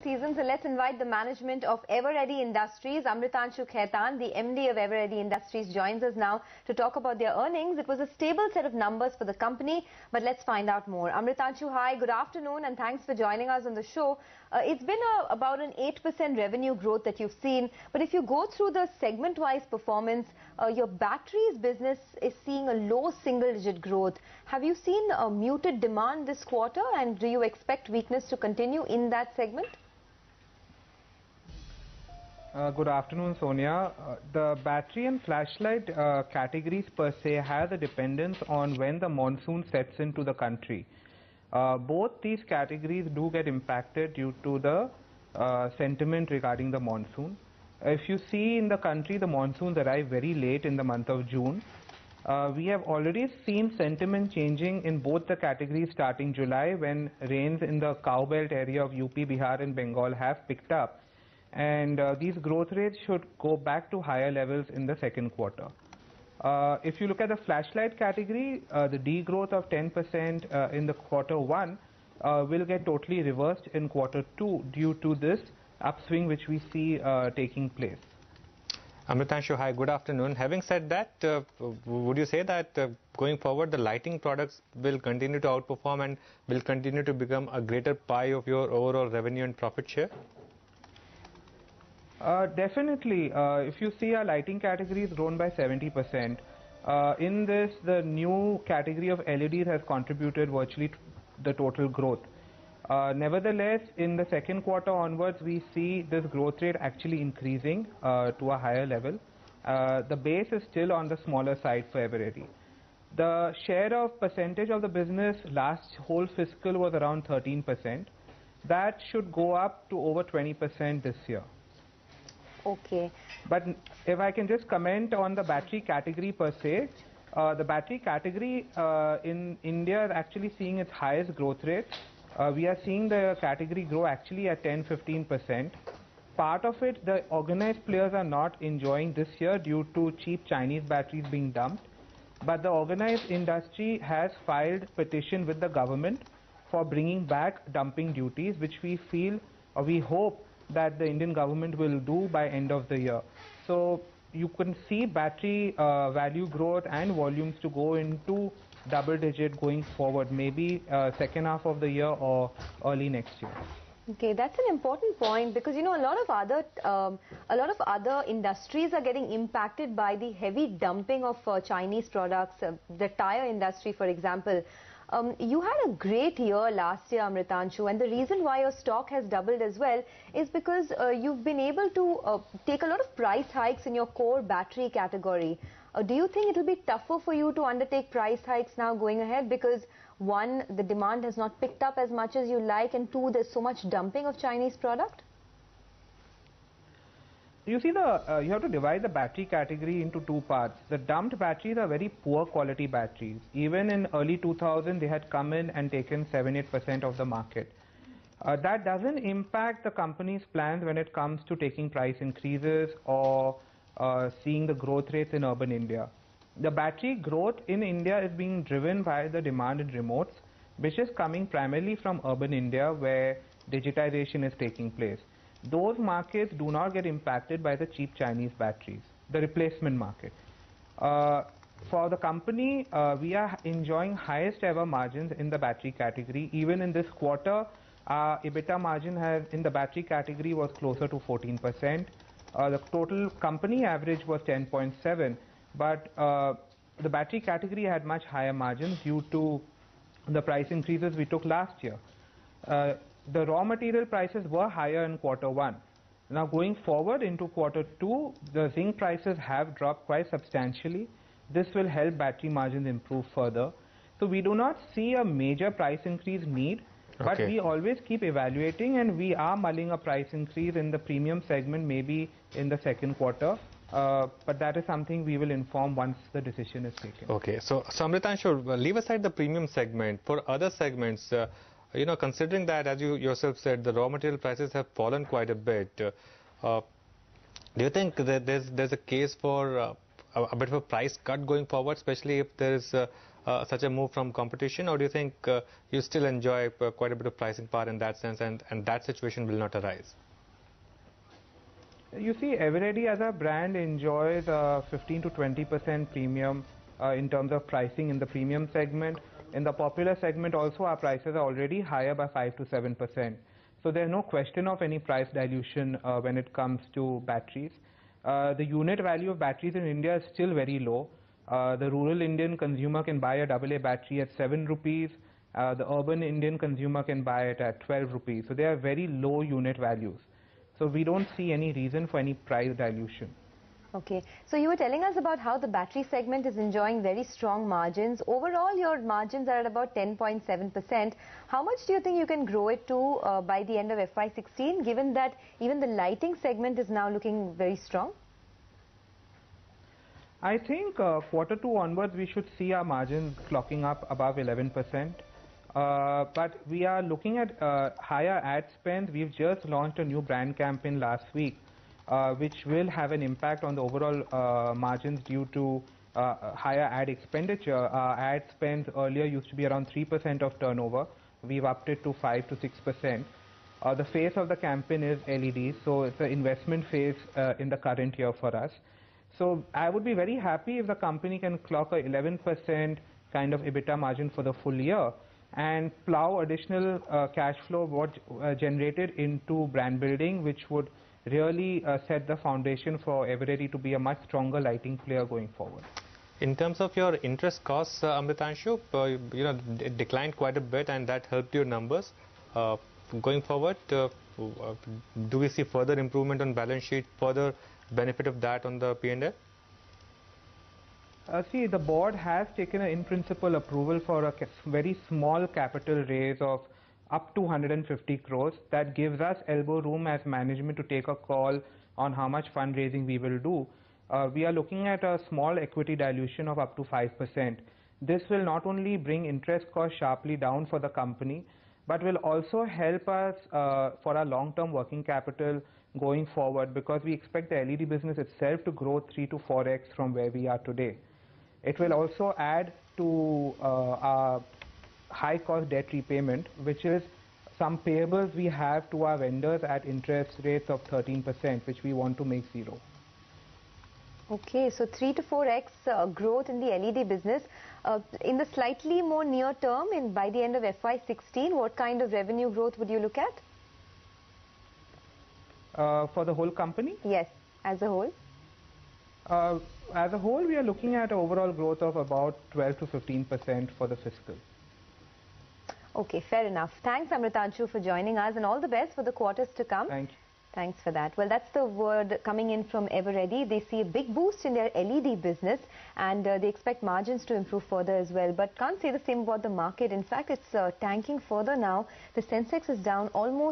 Season, so let's invite the management of Eveready Industries. Amritanshu Khaitan, the MD of Eveready Industries, joins us now to talk about their earnings. It was a stable set of numbers for the company, but let's find out more. Amritanshu, hi, good afternoon, and thanks for joining us on the show. It's been about an 8% revenue growth that you've seen, but if you go through the segment-wise performance, your batteries business is seeing a low single-digit growth. Have you seen a muted demand this quarter, and do you expect weakness to continue in that segment? Good afternoon, Sonia. The battery and flashlight categories per se have a dependence on when the monsoon sets into the country. Both these categories do get impacted due to the sentiment regarding the monsoon. If you see in the country, the monsoons arrive very late in the month of June. We have already seen sentiment changing in both the categories starting July, when rains in the cow belt area of UP, Bihar and Bengal have picked up. And these growth rates should go back to higher levels in the second quarter. If you look at the flashlight category, the degrowth of 10% in the quarter one will get totally reversed in quarter two due to this upswing which we see taking place. Amritanshu, hi, good afternoon. Having said that, would you say that going forward the lighting products will continue to outperform and will continue to become a greater pie of your overall revenue and profit share? Definitely. If you see, our lighting category has grown by 70%. In this, the new category of LEDs has contributed virtually to the total growth. Nevertheless, in the second quarter onwards, we see this growth rate actually increasing to a higher level. The base is still on the smaller side for Eveready. The share of percentage of the business last whole fiscal was around 13%. That should go up to over 20% this year. Okay. But if I can just comment on the battery category per se, the battery category in India is actually seeing its highest growth rate. We are seeing the category grow actually at 10-15%. Part of it, the organized players are not enjoying this year due to cheap Chinese batteries being dumped. But the organized industry has filed petition with the government for bringing back dumping duties, which we feel or we hope that the Indian government will do by end of the year. So you can see battery value growth and volumes to go into double digit going forward, maybe second half of the year or early next year. Okay, that's an important point, because you know a lot of other industries are getting impacted by the heavy dumping of Chinese products. The tire industry, for example. You had a great year last year, Amritanshu, and the reason why your stock has doubled as well is because you've been able to take a lot of price hikes in your core battery category. Do you think it will be tougher for you to undertake price hikes now going ahead, because one, the demand has not picked up as much as you like, and two, there's so much dumping of Chinese product? You see, you have to divide the battery category into two parts. The dumped batteries are very poor quality batteries. Even in early 2000, they had come in and taken 7-8% of the market. That doesn't impact the company's plans when it comes to taking price increases or seeing the growth rates in urban India. The battery growth in India is being driven by the demand in remotes, which is coming primarily from urban India, where digitization is taking place. Those markets do not get impacted by the cheap Chinese batteries, the replacement market. For the company, we are enjoying highest ever margins in the battery category. Even in this quarter, our EBITDA margin in the battery category was closer to 14%. The total company average was 10.7%, but the battery category had much higher margins due to the price increases we took last year. The raw material prices were higher in quarter one. Now going forward into quarter two, the zinc prices have dropped quite substantially. This will help battery margins improve further. So we do not see a major price increase need, but we always keep evaluating, and we are mulling a price increase in the premium segment maybe in the second quarter. But that is something we will inform once the decision is taken. Okay, so Amritanshu, leave aside the premium segment. For other segments, you know, considering that, as you yourself said, the raw material prices have fallen quite a bit, do you think that there's a case for a bit of a price cut going forward, especially if there's such a move from competition, or do you think you still enjoy quite a bit of pricing power in that sense, and that situation will not arise? You see, Eveready as a brand enjoys 15 to 20% premium in terms of pricing in the premium segment. In the popular segment also, our prices are already higher by 5 to 7%. So there's no question of any price dilution when it comes to batteries. The unit value of batteries in India is still very low. The rural Indian consumer can buy a AA battery at 7 rupees. The urban Indian consumer can buy it at 12 rupees. So they are very low unit values. So we don't see any reason for any price dilution. Okay, so you were telling us about how the battery segment is enjoying very strong margins. Overall, your margins are at about 10.7%. How much do you think you can grow it to by the end of FY16, given that even the lighting segment is now looking very strong? I think Q2 onwards, we should see our margins clocking up above 11%. But we are looking at higher ad spend. We've just launched a new brand campaign last week, which will have an impact on the overall margins due to higher ad expenditure. Our ad spends earlier used to be around 3% of turnover. We've upped it to 5 to 6%. The phase of the campaign is LEDs, so it's an investment phase in the current year for us. So I would be very happy if the company can clock a 11% kind of EBITDA margin for the full year, and plow additional cash flow generated into brand building, which would really set the foundation for Eveready to be a much stronger lighting player going forward. In terms of your interest costs, Amritanshu, it declined quite a bit, and that helped your numbers. Going forward, do we see further improvement on balance sheet, further benefit of that on the P&L? See, the board has taken an in-principle approval for a very small capital raise of up to 150 crores. That gives us elbow room as management to take a call on how much fundraising we will do. We are looking at a small equity dilution of up to 5%. This will not only bring interest costs sharply down for the company, but will also help us for our long-term working capital going forward, because we expect the LED business itself to grow 3 to 4x from where we are today. It will also add to our high-cost debt repayment, which is some payables we have to our vendors at interest rates of 13%, which we want to make zero. Okay, so 3 to 4x growth in the LED business. In the slightly more near term, by the end of FY16, what kind of revenue growth would you look at? For the whole company? Yes, as a whole. As a whole, we are looking at overall growth of about 12 to 15% for the fiscal. Okay, fair enough. Thanks, Amritanshu, for joining us, and all the best for the quarters to come. Thank you. Thanks for that. Well, that's the word coming in from Eveready. They see a big boost in their LED business, and they expect margins to improve further as well. But can't say the same about the market. In fact, it's tanking further now. The Sensex is down almost